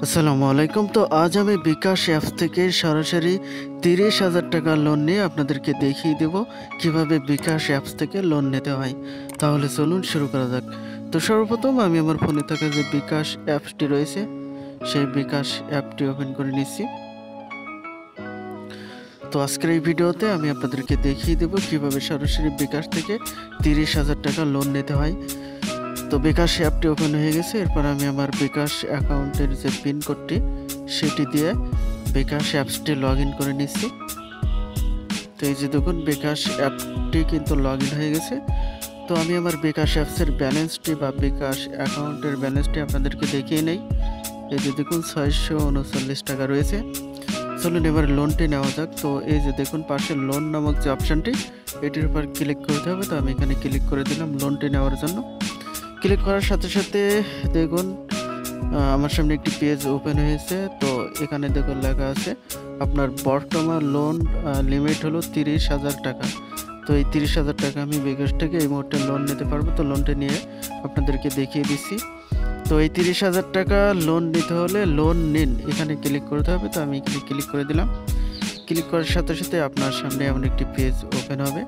আসসালামু আলাইকুম। তো আজ আমি বিকাশ অ্যাপস থেকে সরাসরি 30,000 টাকা লোন নিয়ে আপনাদেরকে দেখিয়ে দেব কিভাবে বিকাশ অ্যাপস থেকে লোন নিতে হয়। তাহলে চলুন শুরু করা যাক। তো সর্বপ্রথম আমি আমার ফোনে থাকা যে বিকাশ অ্যাপসটি রয়েছে সেই বিকাশ অ্যাপটি ওপেন করে নিচ্ছি। তো আজকের এই ভিডিওতে আমি আপনাদেরকে দেখিয়ে দেব কিভাবে সরাসরি বিকাশ থেকে 30,000 টাকা লোন নিতে হয়। তো বিকাশ অ্যাপটি ওপেন হয়ে গেছে। এরপর আমি আমার বিকাশ অ্যাকাউন্টের যে পিন কোডটি সেটি দিয়ে বিকাশ অ্যাপসটি লগ ইন করে নিচ্ছি। তো এই যে দেখুন বিকাশ অ্যাপটি কিন্তু লগ ইন হয়ে গেছে। তো আমি আমার বিকাশ অ্যাপসের ব্যালেন্সটি বা বিকাশ অ্যাকাউন্টের ব্যালেন্সটি আপনাদেরকে দেখিয়ে নেই। এই যে দেখুন 639 টাকা রয়েছে। চলুন এবার লোনটি নেওয়া যাক। তো এই যে দেখুন পাশে লোন নামক যে অপশানটি এটির উপর ক্লিক করতে হবে। তো আমি এখানে ক্লিক করে দিলাম লোনটি নেওয়ার জন্য। ক্লিক করার সাথে সাথে দেখুন আমার সামনে একটি পেজ ওপেন হয়েছে। তো এখানে দেখুন লেখা আছে আপনার বর্তমান লোন লিমিট হলো 30,000 টাকা। তো এই 30,000 টাকা আমি বিকাশ থেকে এই মুহূর্তে লোন নিতে পারবো। তো লোনটি নিয়ে আপনাদেরকে দেখিয়ে দিচ্ছি। তো এই 30,000 টাকা লোন নিতে হলে লোন নিন এখানে ক্লিক করতে হবে। তো আমি এখানে ক্লিক করে দিলাম। ক্লিক করার সাথে সাথে আপনার সামনে এমন একটি পেজ ওপেন হবে।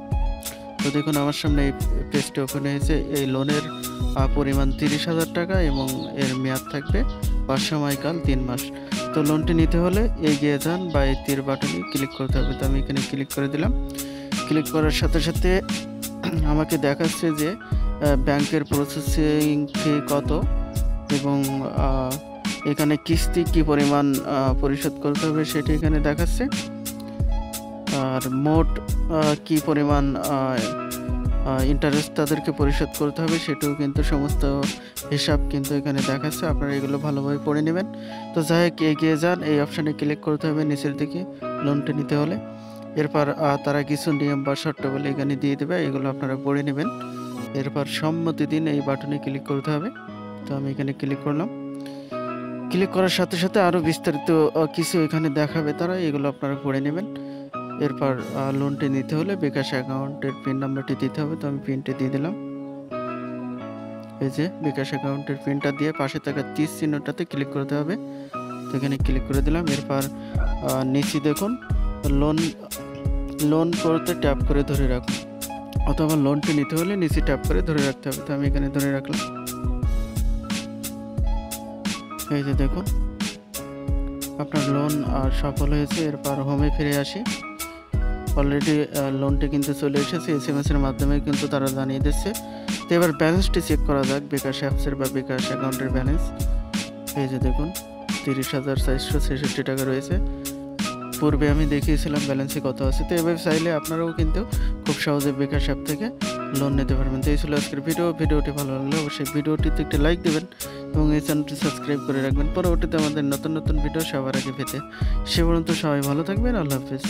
তো দেখুন আমার সামনে এই পেজটি ওপেন হয়েছে। এই লোনের পরিমাণ 30,000 টাকা এবং এর মেয়াদ থাকবে বা সময়কাল 3 মাস। তো লোনটি নিতে হলে এগিয়ে যান বা এই তীর বাটনে ক্লিক করতে হবে। তো আমি এখানে ক্লিক করে দিলাম। ক্লিক করার সাথে সাথে আমাকে দেখাচ্ছে যে ব্যাংকের প্রসেসিং ফি কত এবং এখানে কিস্তি কি পরিমাণ পরিশোধ করতে হবে সেটি এখানে দেখাচ্ছে। আর মোট কি পরিমাণ ইন্টারেস্ট তাদেরকে পরিশোধ করতে হবে সেটাও কিন্তু সমস্ত হিসাব কিন্তু এখানে দেখাচ্ছে। আপনারা এগুলো ভালোভাবে পড়ে নেবেন। তো যাই হোক এগিয়ে যান এই অপশানে ক্লিক করতে হবে নিচের দিকে লোনটি নিতে হলে। এরপর তারা কিছু নিয়ম বা শর্তাবলী এখানে দিয়ে দেবে, এগুলো আপনারা পড়ে নেবেন। এরপর সম্মতি দিন এই বাটনে ক্লিক করতে হবে। তো আমি এখানে ক্লিক করলাম। ক্লিক করার সাথে সাথে আরও বিস্তারিত কিছু এখানে দেখাবে তারা, এগুলো আপনারা পড়ে নেবেন। এরপর লোনটি নিতে হলে বিকাশ অ্যাকাউন্টের পিন নাম্বারটি দিতে হবে। তো আমি পিনটি দিয়ে দিলাম। এই যে বিকাশ অ্যাকাউন্টের পিনটা দিয়ে পাশে থাকা তীর চিহ্নটাতে ক্লিক করতে হবে। তো এখানে ক্লিক করে দিলাম। এরপর নিচে দেখুন লোন করতে ট্যাপ করে ধরে রাখুন, অথবা লোনটি নিতে হলে নিচে ট্যাপ করে ধরে রাখতে হবে। তো আমি এখানে ধরে রাখলাম। এই যে দেখুন আপনার লোন সফল হয়েছে। এরপর হোমে ফিরে আসি। অলরেডি লোনটি কিন্তু চলে এসেছে, SMS এর মাধ্যমে কিন্তু তারা জানিয়ে দিচ্ছে। তো এবার ব্যালেন্সটি চেক করা যাক বিকাশ অ্যাপসের বা বিকাশ অ্যাকাউন্টের ব্যালেন্স। এই যে দেখুন 30,466 টাকা রয়েছে। পূর্বে আমি দেখিয়েছিলাম ব্যালেন্সে কত আছে। তো এভাবে চাইলে আপনারাও কিন্তু খুব সহজে বিকাশ অ্যাপ থেকে লোন নিতে পারবেন। তো এই ছিল আজকের ভিডিওটি ভালো লাগলে অবশ্যই ভিডিওটিতে একটি লাইক দেবেন এবং এই চ্যানেলটি সাবস্ক্রাইব করে রাখবেন পরবর্তীতে আমাদের নতুন নতুন ভিডিও সবার আগে পেতে। সে পর্যন্ত সবাই ভালো থাকবেন। আল্লাহ হাফেজ।